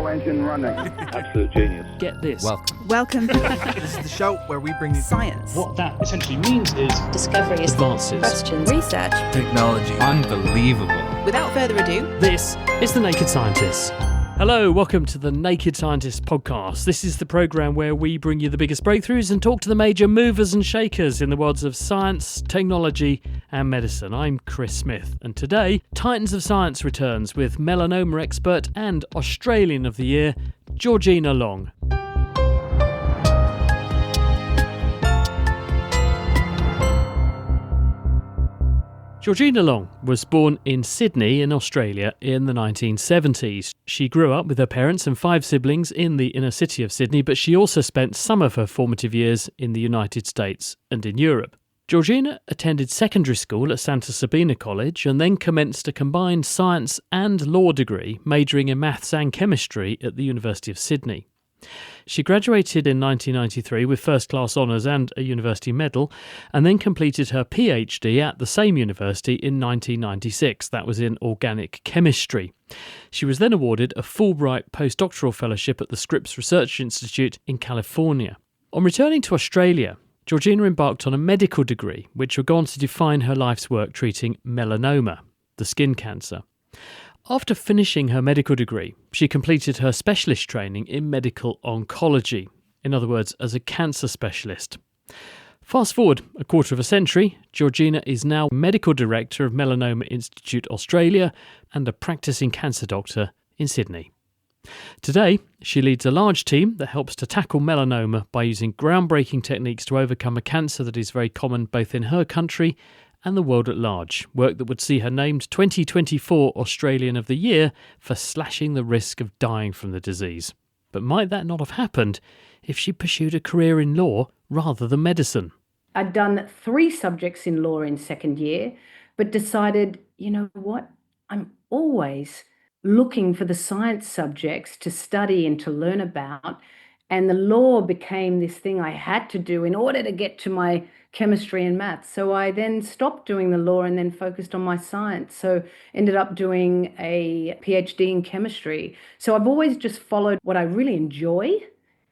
Turbo engine running. Absolute genius. Get this. Welcome. This is the show where we bring you Science. What that essentially means is discoveries, Advances. questions, Research. technology. Unbelievable. Without further ado, This is The Naked Scientist. Hello, welcome to the Naked Scientist podcast. This is the programme where we bring you the biggest breakthroughs and talk to the major movers and shakers in the worlds of science, technology and medicine. I'm Chris Smith, and today, Titans of Science returns with melanoma expert and Australian of the Year, Georgina Long. Georgina Long was born in Sydney in Australia in the 1970s. She grew up with her parents and 5 siblings in the inner city of Sydney, but she also spent some of her formative years in the United States and in Europe. Georgina attended secondary school at Santa Sabina College and then commenced a combined science and law degree, majoring in maths and chemistry at the University of Sydney. She graduated in 1993 with first-class honours and a university medal, and then completed her PhD at the same university in 1996. That was in organic chemistry. She was then awarded a Fulbright postdoctoral fellowship at the Scripps Research Institute in California. On returning to Australia, Georgina embarked on a medical degree, which would go on to define her life's work treating melanoma, the skin cancer. After finishing her medical degree, she completed her specialist training in medical oncology, in other words, as a cancer specialist. Fast forward a quarter of a century, Georgina is now Medical Director of Melanoma Institute Australia and a practicing cancer doctor in Sydney. Today, she leads a large team that helps to tackle melanoma by using groundbreaking techniques to overcome a cancer that is very common both in her country and the world at large, work that would see her named 2024 Australian of the Year for slashing the risk of dying from the disease. But might that not have happened if she pursued a career in law rather than medicine? I'd done 3 subjects in law in second year, but decided, you know what, I'm always looking for the science subjects to study and to learn about, and the law became this thing I had to do in order to get to my chemistry and maths. So I then stopped doing the law and then focused on my science. So ended up doing a PhD in chemistry. So I've always just followed what I really enjoy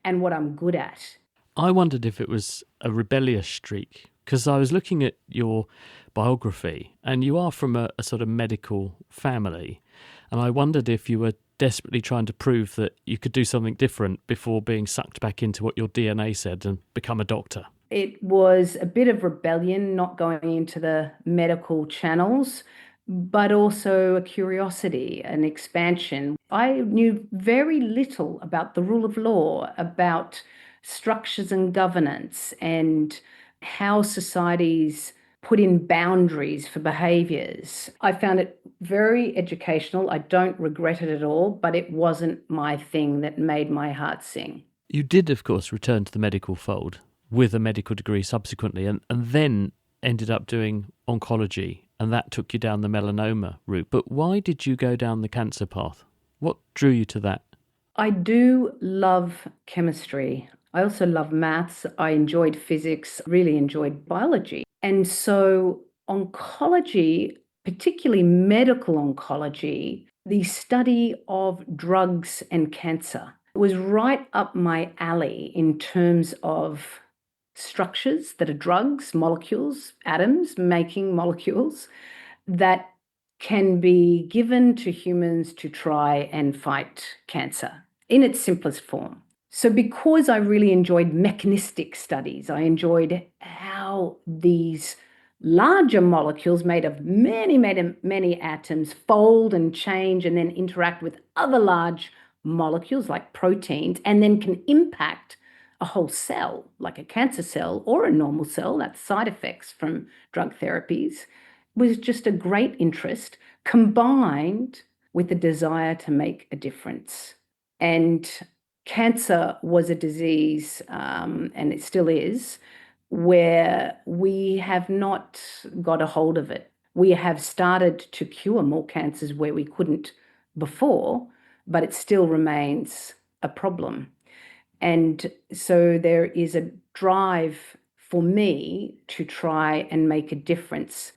and what I'm good at. I wondered if it was a rebellious streak, because I was looking at your biography and you are from a sort of medical family. And I wondered if you were desperately trying to prove that you could do something different before being sucked back into what your DNA said and become a doctor. It was a bit of rebellion, not going into the medical channels, but also a curiosity, an expansion. I knew very little about the rule of law, about structures and governance, and how societies put in boundaries for behaviours. I found it very educational. I don't regret it at all, but it wasn't my thing that made my heart sing. You did, of course, return to the medical fold with a medical degree subsequently, and then ended up doing oncology, and that took you down the melanoma route. But why did you go down the cancer path? What drew you to that? I do love chemistry. I also love maths. I enjoyed physics, really enjoyed biology. And so oncology, particularly medical oncology, the study of drugs and cancer, was right up my alley in terms of structures that are drugs, molecules, atoms making molecules that can be given to humans to try and fight cancer in its simplest form. So because I really enjoyed mechanistic studies, I enjoyed how these larger molecules made of many atoms fold and change and then interact with other large molecules like proteins and then can impact a whole cell, like a cancer cell or a normal cell, that's side effects from drug therapies, was just a great interest combined with the desire to make a difference. And cancer was a disease, and it still is, where we have not got a hold of it. We have started to cure more cancers where we couldn't before, but it still remains a problem. And so there is a drive for me to try and make a difference.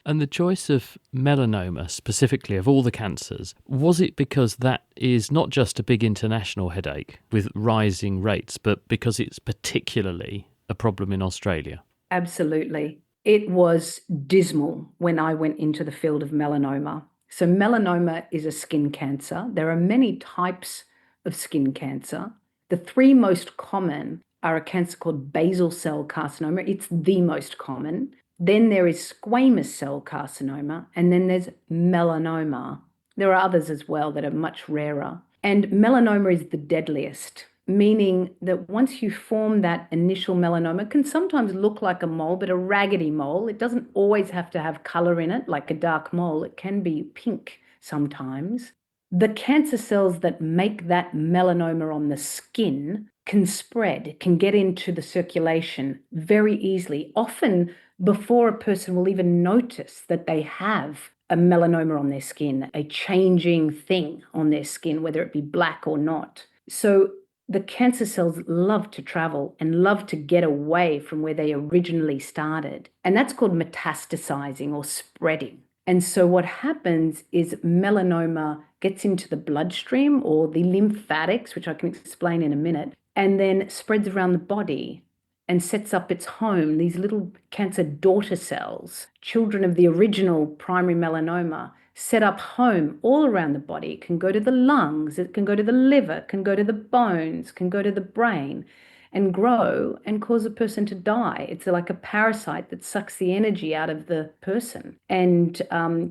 And the choice of melanoma, specifically of all the cancers, was it because that is not just a big international headache with rising rates, but because it's particularly a problem in Australia? Absolutely. It was dismal when I went into the field of melanoma. So, melanoma is a skin cancer. There are many types of skin cancer. The three most common are a cancer called basal cell carcinoma. It's the most common. Then there is squamous cell carcinoma, and then there's melanoma. There are others as well that are much rarer. And melanoma is the deadliest, meaning that once you form that initial melanoma, it can sometimes look like a mole, but a raggedy mole. It doesn't always have to have color in it, like a dark mole. It can be pink sometimes. The cancer cells that make that melanoma on the skin can spread, can get into the circulation very easily, often before a person will even notice that they have a melanoma on their skin, a changing thing on their skin, whether it be black or not. So the cancer cells love to travel and love to get away from where they originally started. And that's called metastasizing or spreading. And so what happens is melanoma gets into the bloodstream or the lymphatics, which I can explain in a minute, and then spreads around the body and sets up its home. These little cancer daughter cells, children of the original primary melanoma, set up home all around the body. It can go to the lungs, it can go to the liver, it can go to the bones, can go to the brain and grow and cause a person to die. It's like a parasite that sucks the energy out of the person and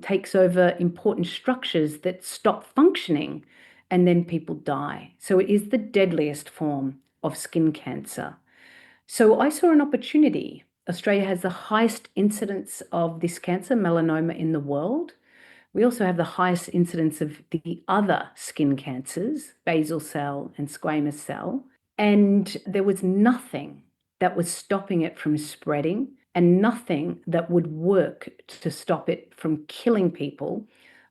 takes over important structures that stop functioning, and then people die. So it is the deadliest form of skin cancer. So I saw an opportunity. Australia has the highest incidence of this cancer, melanoma, in the world. We also have the highest incidence of the other skin cancers, basal cell and squamous cell. And there was nothing that was stopping it from spreading and nothing that would work to stop it from killing people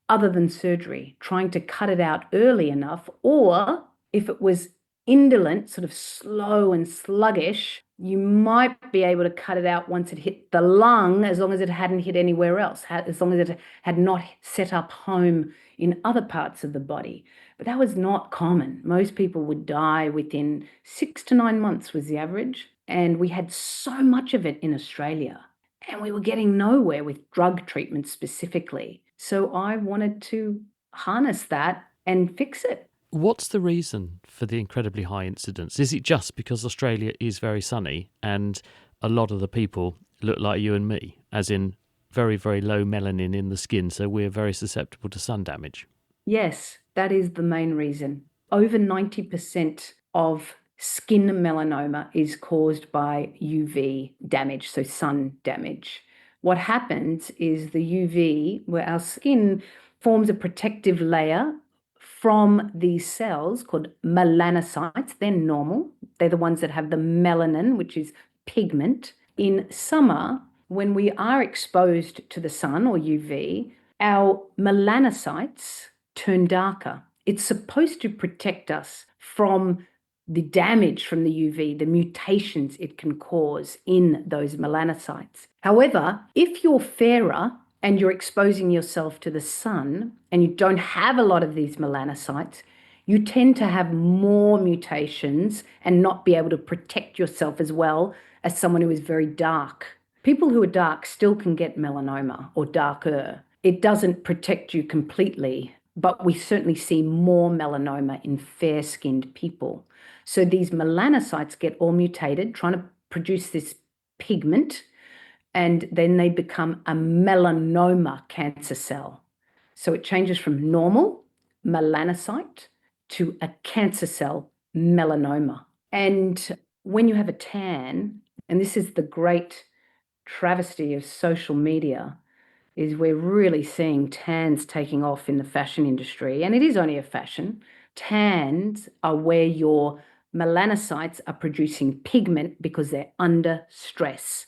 other than surgery, trying to cut it out early enough, or if it was indolent, sort of slow and sluggish, you might be able to cut it out once it hit the lung, as long as it hadn't hit anywhere else, as long as it had not set up home in other parts of the body. But that was not common. Most people would die within 6 to 9 months was the average. And we had so much of it in Australia. And we were getting nowhere with drug treatment specifically. So I wanted to harness that and fix it. What's the reason for the incredibly high incidence? Is it just because Australia is very sunny and a lot of the people look like you and me, as in very, very low melanin in the skin, so we're very susceptible to sun damage? Yes, that is the main reason. Over 90% of skin melanoma is caused by UV damage, so sun damage. What happens is the UV, where our skin forms a protective layer from these cells called melanocytes. They're normal. They're the ones that have the melanin, which is pigment. In summer, when we are exposed to the sun or UV, our melanocytes turn darker. It's supposed to protect us from the damage from the UV, the mutations it can cause in those melanocytes. However, if you're fairer and you're exposing yourself to the sun and you don't have a lot of these melanocytes, you tend to have more mutations and not be able to protect yourself as well as someone who is very dark. People who are dark still can get melanoma or darker. It doesn't protect you completely, but we certainly see more melanoma in fair-skinned people. So these melanocytes get all mutated, trying to produce this pigment, and then they become a melanoma cancer cell. So it changes from normal melanocyte to a cancer cell melanoma. And when you have a tan, and this is the great travesty of social media, is we're really seeing tans taking off in the fashion industry. And it is only a fashion. Tans are where your melanocytes are producing pigment because they're under stress.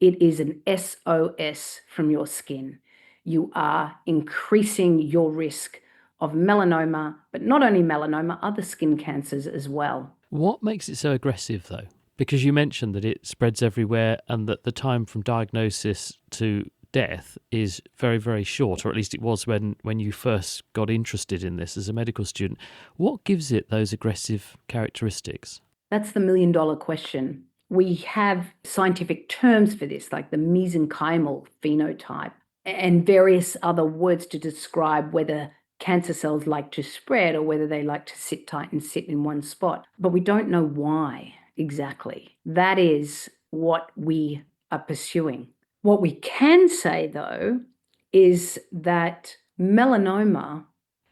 It is an SOS from your skin. You are increasing your risk of melanoma, but not only melanoma, other skin cancers as well. What makes it so aggressive, though? Because you mentioned that it spreads everywhere and that the time from diagnosis to death is very, very short, or at least it was when you first got interested in this as a medical student. What gives it those aggressive characteristics? That's the million-dollar question. We have scientific terms for this, like the mesenchymal phenotype, and various other words to describe whether cancer cells like to spread or whether they like to sit tight and sit in one spot. But we don't know why exactly. That is what we are pursuing. What we can say, though, is that melanoma,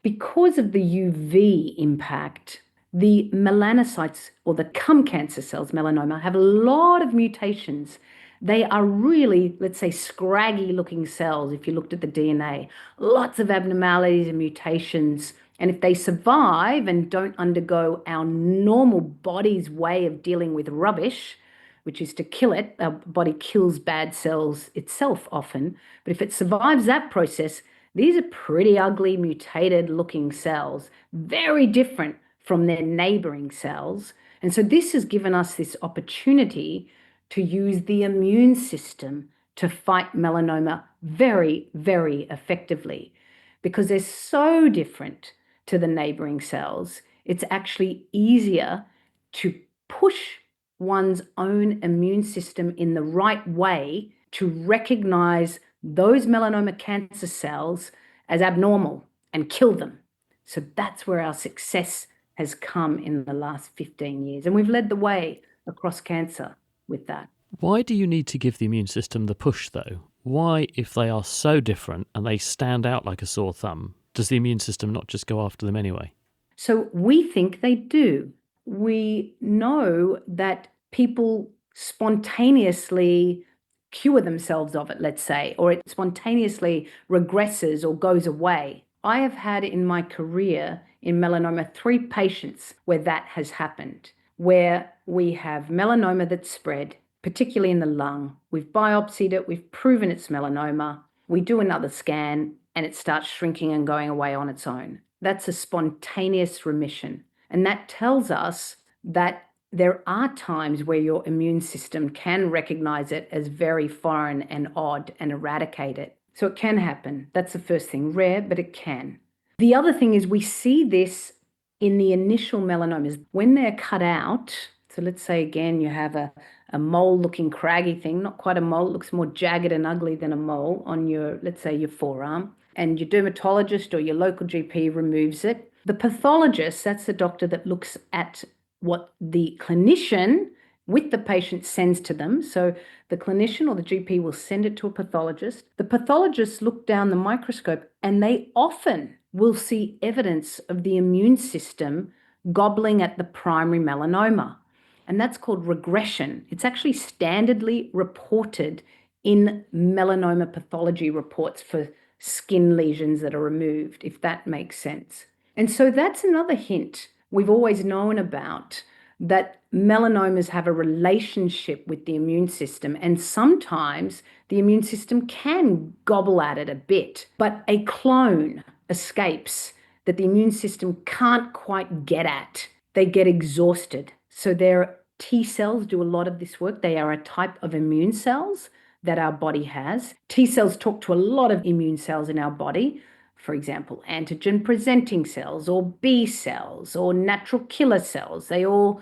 because of the UV impact, the melanocytes, or the cancer cells, melanoma, have a lot of mutations. They are really, let's say, scraggy looking cells if you looked at the DNA. Lots of abnormalities and mutations. And if they survive and don't undergo our normal body's way of dealing with rubbish, which is to kill it, our body kills bad cells itself often. But if it survives that process, these are pretty ugly, mutated looking cells, very different from their neighboring cells. And so this has given us this opportunity to use the immune system to fight melanoma very, very effectively. Because they're so different to the neighboring cells, it's actually easier to push one's own immune system in the right way to recognize those melanoma cancer cells as abnormal and kill them. So that's where our success has come in the last 15 years. And we've led the way across cancer with that. Why do you need to give the immune system the push, though? Why, if they are so different and they stand out like a sore thumb, does the immune system not just go after them anyway? So we think they do. We know that people spontaneously cure themselves of it, let's say, or it spontaneously regresses or goes away. I have had in my career in melanoma 3 patients where that has happened, where we have melanoma that's spread, particularly in the lung. We've biopsied it, we've proven it's melanoma. We do another scan and it starts shrinking and going away on its own. That's a spontaneous remission. And that tells us that there are times where your immune system can recognize it as very foreign and odd and eradicate it. So it can happen. That's the first thing. Rare, but it can. The other thing is we see this in the initial melanomas. When they're cut out, so let's say again you have a mole-looking craggy thing, not quite a mole, it looks more jagged and ugly than a mole on your, let's say, your forearm, and your dermatologist or your local GP removes it. The pathologist, that's the doctor that looks at what the clinician with the patient sends to them. So the clinician or the GP will send it to a pathologist. The pathologists look down the microscope and they often will see evidence of the immune system gobbling at the primary melanoma. And that's called regression. It's actually standardly reported in melanoma pathology reports for skin lesions that are removed, if that makes sense. And so that's another hint we've always known about, that melanomas have a relationship with the immune system, and sometimes the immune system can gobble at it a bit, but a clone escapes that the immune system can't quite get at. They get exhausted. So their T cells do a lot of this work. They are a type of immune cells that our body has. T cells talk to a lot of immune cells in our body, for example, antigen presenting cells or B cells or natural killer cells. They all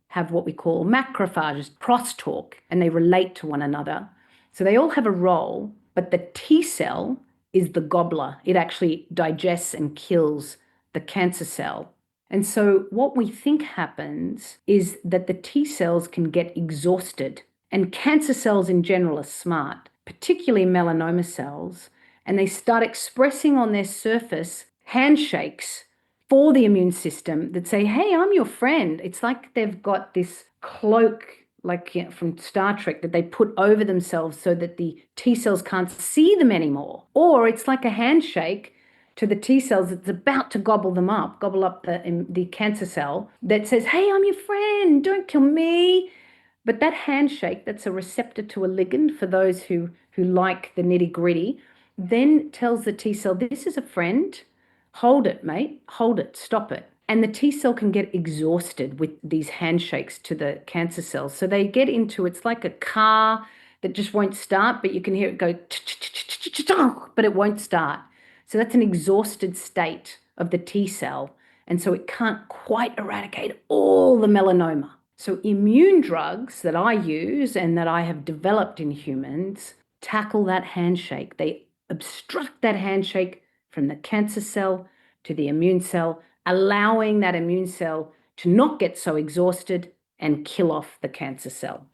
have what we call macrophages, crosstalk, and they relate to one another. So they all have a role, but the T cell is the gobbler. It actually digests and kills the cancer cell. And so what we think happens is that the T cells can get exhausted. And cancer cells in general are smart, particularly melanoma cells, and they start expressing on their surface handshakes for the immune system that say, hey, I'm your friend. It's like they've got this cloak, like from Star Trek, that they put over themselves so that the T cells can't see them anymore. Or it's like a handshake to the T cells that's about to gobble up the cancer cell that says, hey, I'm your friend, don't kill me. But that handshake, that's a receptor to a ligand for those who like the nitty gritty, then tells the T cell, this is a friend, hold it, mate, hold it, stop it. And the T cell can get exhausted with these handshakes to the cancer cells. So they get into, it's like a car that just won't start, but you can hear it go, but it won't start. So that's an exhausted state of the T cell. And so it can't quite eradicate all the melanoma. So immune drugs that I use and that I have developed in humans tackle that handshake. They obstruct that handshake from the cancer cell to the immune cell, allowing that immune cell to not get so exhausted and kill off the cancer cell.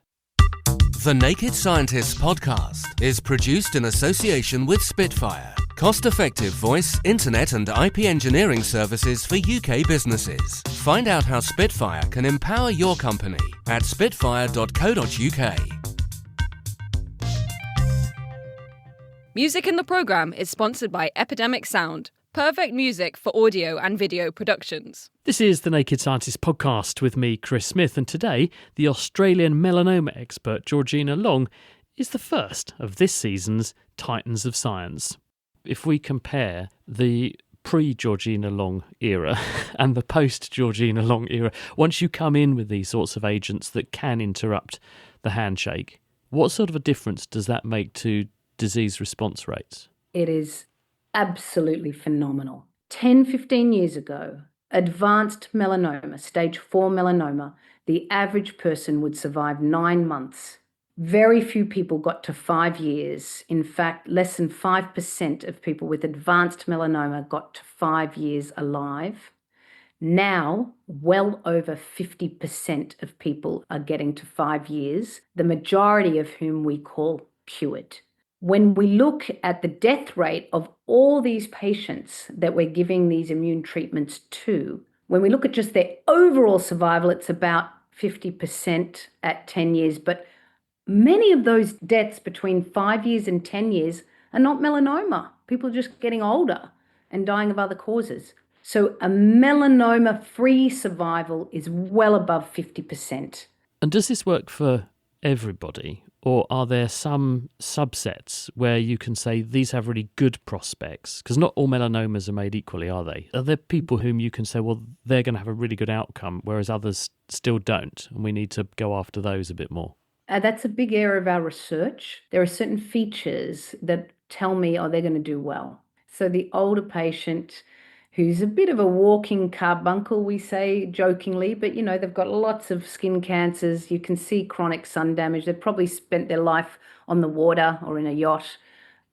The Naked Scientists podcast is produced in association with Spitfire, cost-effective voice, internet and IP engineering services for UK businesses. Find out how Spitfire can empower your company at spitfire.co.uk. Music in the programme is sponsored by Epidemic Sound, perfect music for audio and video productions. This is the Naked Scientist podcast with me, Chris Smith, and today the Australian melanoma expert Georgina Long is the first of this season's Titans of Science. If we compare the pre-Georgina Long era and the post-Georgina Long era, once you come in with these sorts of agents that can interrupt the handshake, what sort of a difference does that make to disease response rates? It is absolutely phenomenal. 10, 15 years ago, advanced melanoma, stage 4 melanoma, the average person would survive 9 months. Very few people got to 5 years. In fact, less than 5% of people with advanced melanoma got to 5 years alive. Now, well over 50% of people are getting to 5 years, the majority of whom we call cured. When we look at the death rate of all these patients that we're giving these immune treatments to, when we look at just their overall survival, it's about 50% at 10 years. But many of those deaths between 5 years and 10 years are not melanoma. People are just getting older and dying of other causes. So a melanoma-free survival is well above 50%. And does this work for everybody? Or are there some subsets where you can say these have really good prospects? Because not all melanomas are made equally, are they? Are there people whom you can say, well, they're going to have a really good outcome, whereas others still don't, and we need to go after those a bit more? That's a big area of our research. There are certain features that tell me, oh, they're going to do well. So the older patient who's a bit of a walking carbuncle, we say jokingly, but they've got lots of skin cancers. You can see chronic sun damage. They've probably spent their life on the water or in a yacht.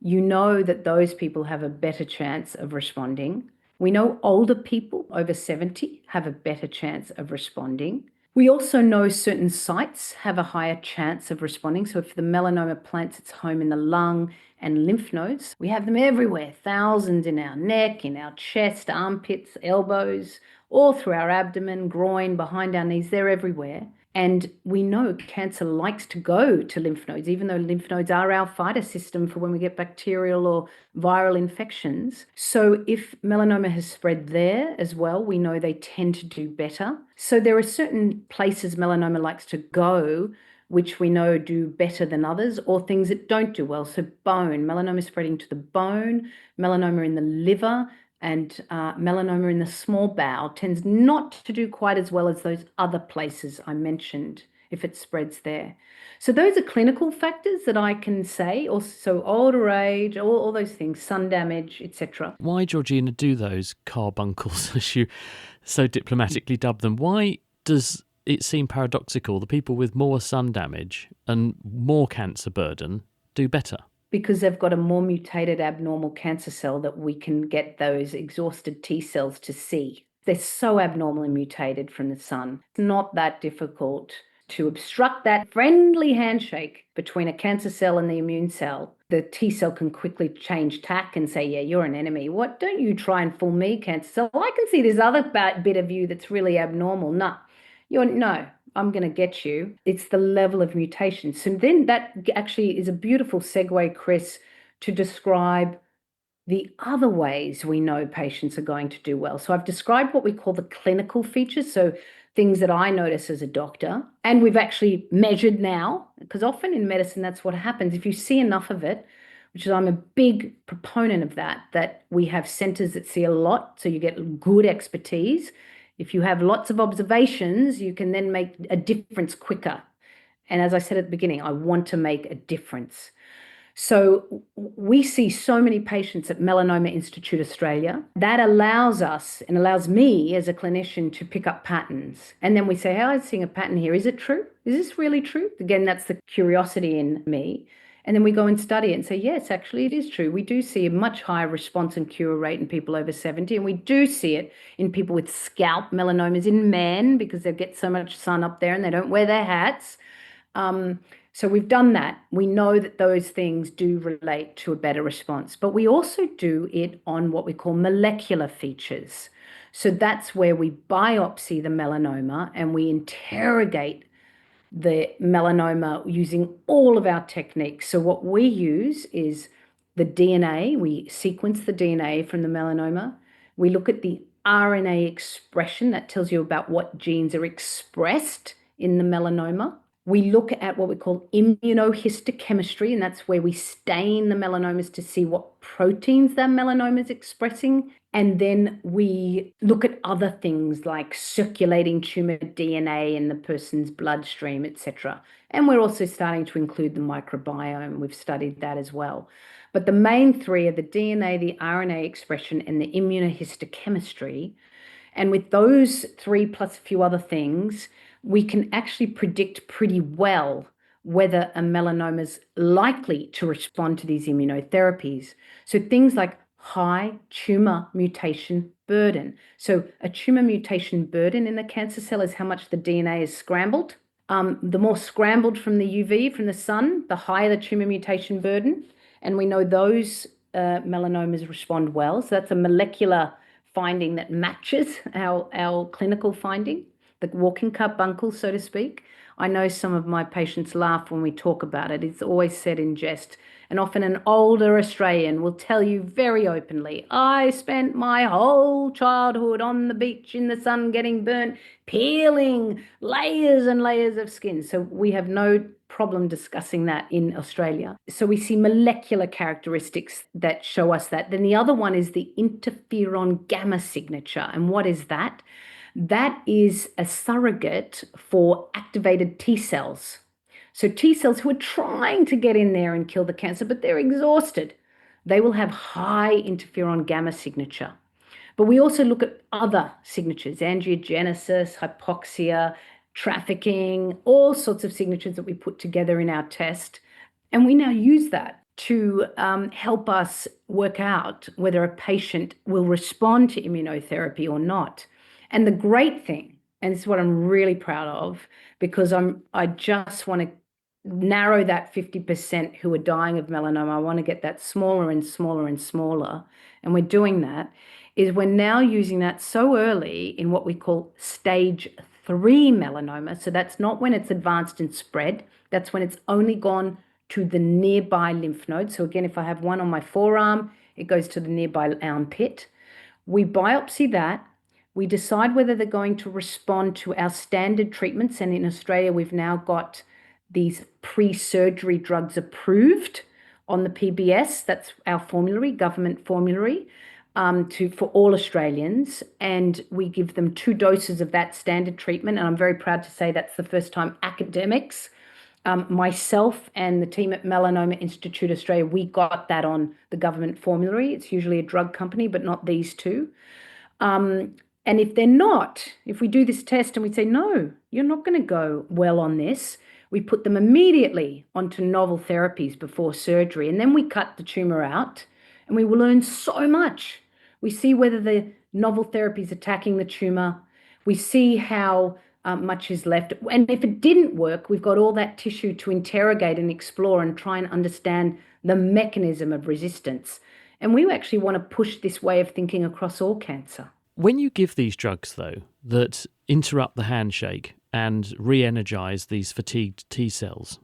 You know that those people have a better chance of responding. We know older people over 70 have a better chance of responding. We also know certain sites have a higher chance of responding. So if the melanoma plants its home in the lung and lymph nodes, we have them everywhere, thousands in our neck, in our chest, armpits, elbows, all through our abdomen, groin, behind our knees, they're everywhere. And we know cancer likes to go to lymph nodes, even though lymph nodes are our fighter system for when we get bacterial or viral infections. So if melanoma has spread there as well, we know they tend to do better. So there are certain places melanoma likes to go, which we know do better than others, or things that don't do well. So bone, melanoma spreading to the bone, melanoma in the liver, and melanoma in the small bowel tends not to do quite as well as those other places I mentioned if it spreads there. So those are clinical factors that I can say. Also older age, all those things, sun damage, etc. Why, Georgina, do those carbuncles, as you so diplomatically dub them? Why does it seem paradoxical the people with more sun damage and more cancer burden do better? Because they've got a more mutated abnormal cancer cell that we can get those exhausted T cells to see. They're so abnormally mutated from the sun. It's not that difficult to obstruct that friendly handshake between a cancer cell and the immune cell. The T cell can quickly change tack and say, yeah, you're an enemy. What? Don't you try and fool me, cancer cell. I can see this other bit of you that's really abnormal. No, I'm going to get you. It's the level of mutation. So then that actually is a beautiful segue, Chris, to describe the other ways we know patients are going to do well. So I've described what we call the clinical features, so things that I notice as a doctor, and we've actually measured now, because often in medicine that's what happens. If you see enough of it, which is I'm a big proponent of that we have centers that see a lot, so you get good expertise. If you have lots of observations, you can then make a difference quicker. And as I said at the beginning, I want to make a difference. So we see so many patients at Melanoma Institute Australia. That allows us and allows me as a clinician to pick up patterns. And then we say, hey, I'm seeing a pattern here. Is it true? Is this really true? Again, that's the curiosity in me. And then we go and study it and say, yes, actually, it is true. We do see a much higher response and cure rate in people over 70. And we do see it in people with scalp melanomas in men because they get so much sun up there and they don't wear their hats. So we've done that. We know that those things do relate to a better response, but we also do it on what we call molecular features. So that's where we biopsy the melanoma and we interrogate the melanoma using all of our techniques. So what we use is the DNA. We sequence the DNA from the melanoma. We look at the RNA expression. That tells you about what genes are expressed in the melanoma. We look at what we call immunohistochemistry, and that's where we stain the melanomas to see what proteins that melanoma is expressing. And then we look at other things like circulating tumor DNA in the person's bloodstream, etc. And we're also starting to include the microbiome. We've studied that as well. But the main three are the DNA, the RNA expression, and the immunohistochemistry. And with those three plus a few other things, we can actually predict pretty well whether a melanoma is likely to respond to these immunotherapies. So things like high tumor mutation burden. So a tumor mutation burden in the cancer cell is how much the DNA is scrambled. The more scrambled from the UV, from the sun, the higher the tumor mutation burden. And we know those melanomas respond well. So that's a molecular finding that matches our clinical finding, the walking carbuncle, so to speak. I know some of my patients laugh when we talk about it. It's always said in jest. And often an older Australian will tell you very openly, I spent my whole childhood on the beach in the sun getting burnt, peeling layers and layers of skin. So we have no problem discussing that in Australia. So we see molecular characteristics that show us that. Then the other one is the interferon gamma signature. And what is that? That is a surrogate for activated T cells. So T cells who are trying to get in there and kill the cancer, but they're exhausted, they will have high interferon gamma signature. But we also look at other signatures, angiogenesis, hypoxia, trafficking, all sorts of signatures that we put together in our test. And we now use that to help us work out whether a patient will respond to immunotherapy or not. And the great thing, and this is what I'm really proud of, because I just want to narrow that 50% who are dying of melanoma. I want to get that smaller and smaller and smaller. And we're doing that, is we're now using that so early in what we call stage 3 melanoma. So that's not when it's advanced and spread. That's when it's only gone to the nearby lymph node. So again, if I have one on my forearm, it goes to the nearby armpit. We biopsy that. We decide whether they're going to respond to our standard treatments. And in Australia, we've now got these pre-surgery drugs approved on the PBS. That's our formulary, government formulary, for all Australians. And we give them 2 doses of that standard treatment. And I'm very proud to say that's the first time academics, myself and the team at Melanoma Institute Australia, we got that on the government formulary. It's usually a drug company, but not these two. And if they're not, if we do this test and we say, no, you're not going to go well on this, we put them immediately onto novel therapies before surgery. And then we cut the tumor out and we will learn so much. We see whether the novel therapy is attacking the tumor. We see how much is left. And if it didn't work, we've got all that tissue to interrogate and explore and try and understand the mechanism of resistance. And we actually want to push this way of thinking across all cancer. When you give these drugs, though, that interrupt the handshake and re-energise these fatigued T cells,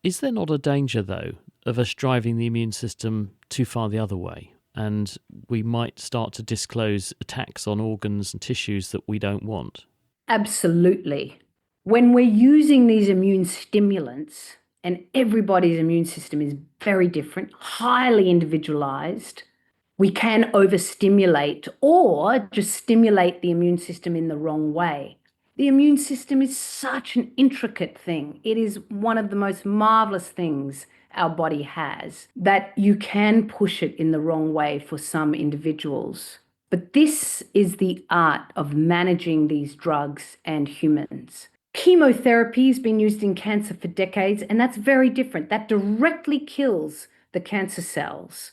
is there not a danger, though, of us driving the immune system too far the other way? And we might start to disclose attacks on organs and tissues that we don't want? Absolutely. When we're using these immune stimulants, and everybody's immune system is very different, highly individualized, we can overstimulate or just stimulate the immune system in the wrong way. The immune system is such an intricate thing. It is one of the most marvelous things our body has, that you can push it in the wrong way for some individuals. But this is the art of managing these drugs and humans. Chemotherapy has been used in cancer for decades, and that's very different. That directly kills the cancer cells.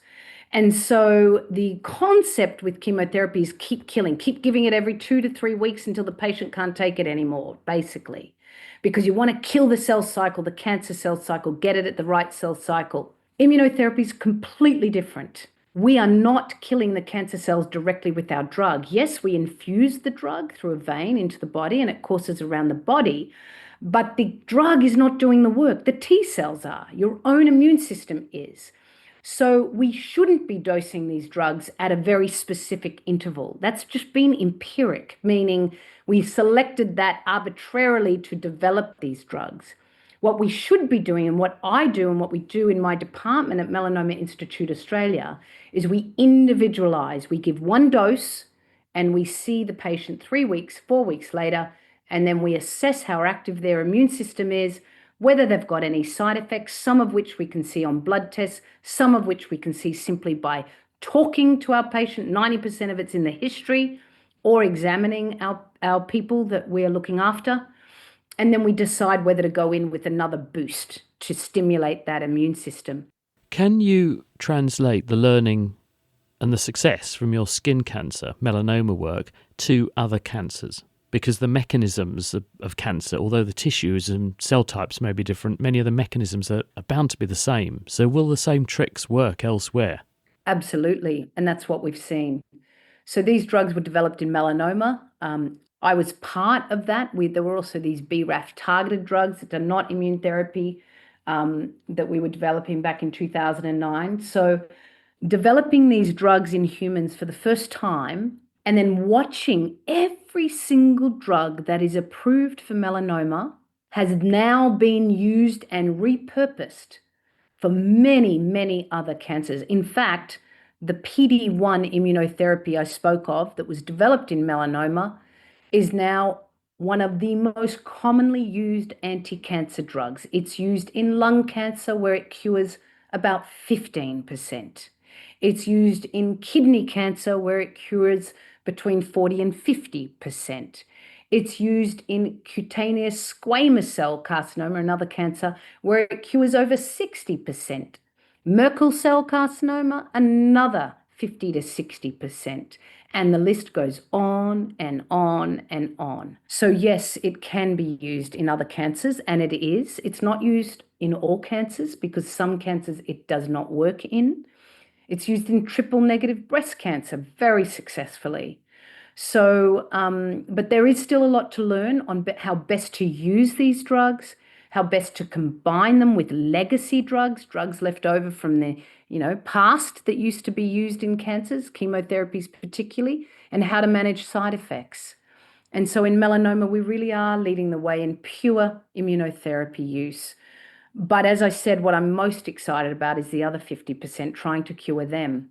And so the concept with chemotherapy is keep killing, keep giving it every 2 to 3 weeks until the patient can't take it anymore, basically. Because you want to kill the cell cycle, the cancer cell cycle, get it at the right cell cycle. Immunotherapy is completely different. We are not killing the cancer cells directly with our drug. Yes, we infuse the drug through a vein into the body and it courses around the body, but the drug is not doing the work. The T cells are. Your own immune system is. So we shouldn't be dosing these drugs at a very specific interval. That's just been empiric, meaning we've selected that arbitrarily to develop these drugs. What we should be doing, and what I do and what we do in my department at Melanoma Institute Australia, is we individualize. We give one dose and we see the patient 3 weeks, 4 weeks later, and then we assess how active their immune system is, whether they've got any side effects, some of which we can see on blood tests, some of which we can see simply by talking to our patient. 90% of it's in the history, or examining our people that we're looking after. And then we decide whether to go in with another boost to stimulate that immune system. Can you translate the learning and the success from your skin cancer, melanoma work, to other cancers? Because the mechanisms of cancer, although the tissues and cell types may be different, many of the mechanisms are bound to be the same. So will the same tricks work elsewhere? Absolutely. And that's what we've seen. So these drugs were developed in melanoma. I was part of that. There were also these BRAF targeted drugs that are not immune therapy that we were developing back in 2009. So developing these drugs in humans for the first time, and then watching every single drug that is approved for melanoma has now been used and repurposed for many, many other cancers. In fact, the PD-1 immunotherapy I spoke of that was developed in melanoma is now one of the most commonly used anti-cancer drugs. It's used in lung cancer, where it cures about 15%. It's used in kidney cancer, where it cures between 40 and 50%. It's used in cutaneous squamous cell carcinoma, another cancer, where it cures over 60%. Merkel cell carcinoma, another 50 to 60%. And the list goes on and on and on. So yes, it can be used in other cancers, and it is. It's not used in all cancers because some cancers it does not work in. It's used in triple-negative breast cancer very successfully. So, but there is still a lot to learn on how best to use these drugs, how best to combine them with legacy drugs, drugs left over from the past that used to be used in cancers, chemotherapies particularly, and how to manage side effects. And so in melanoma, we really are leading the way in pure immunotherapy use. But as I said, what I'm most excited about is the other 50% trying to cure them.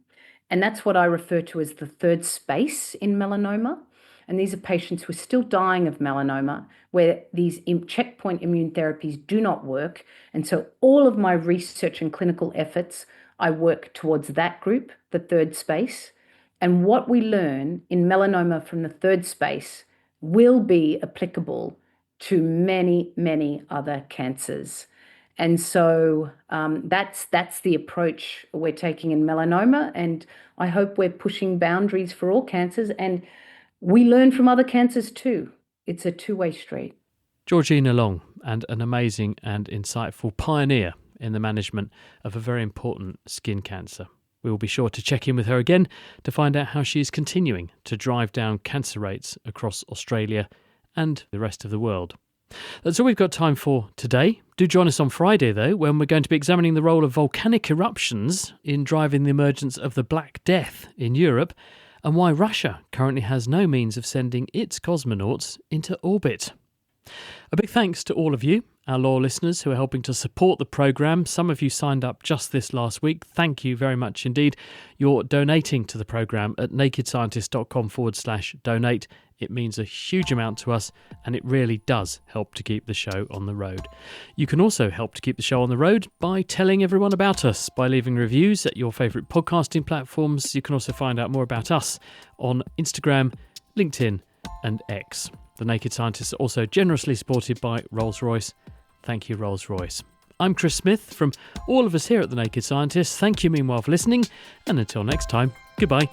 And that's what I refer to as the third space in melanoma. And these are patients who are still dying of melanoma, where these checkpoint immune therapies do not work. And so all of my research and clinical efforts, I work towards that group, the third space. And what we learn in melanoma from the third space will be applicable to many, many other cancers. And so that's the approach we're taking in melanoma. And I hope we're pushing boundaries for all cancers. And we learn from other cancers too. It's a two-way street. Georgina Long, and an amazing and insightful pioneer in the management of a very important skin cancer. We will be sure to check in with her again to find out how she is continuing to drive down cancer rates across Australia and the rest of the world. That's all we've got time for today. Do join us on Friday, though, when we're going to be examining the role of volcanic eruptions in driving the emergence of the Black Death in Europe, and why Russia currently has no means of sending its cosmonauts into orbit. A big thanks to all of you, our loyal listeners who are helping to support the programme. Some of you signed up just this last week. Thank you very much indeed. You're donating to the programme at nakedscientist.com/donate It means a huge amount to us, and it really does help to keep the show on the road. You can also help to keep the show on the road by telling everyone about us, by leaving reviews at your favourite podcasting platforms. You can also find out more about us on Instagram, LinkedIn and X. The Naked Scientists are also generously supported by Rolls-Royce. Thank you, Rolls-Royce. I'm Chris Smith. From all of us here at The Naked Scientists, thank you meanwhile for listening, and until next time, goodbye.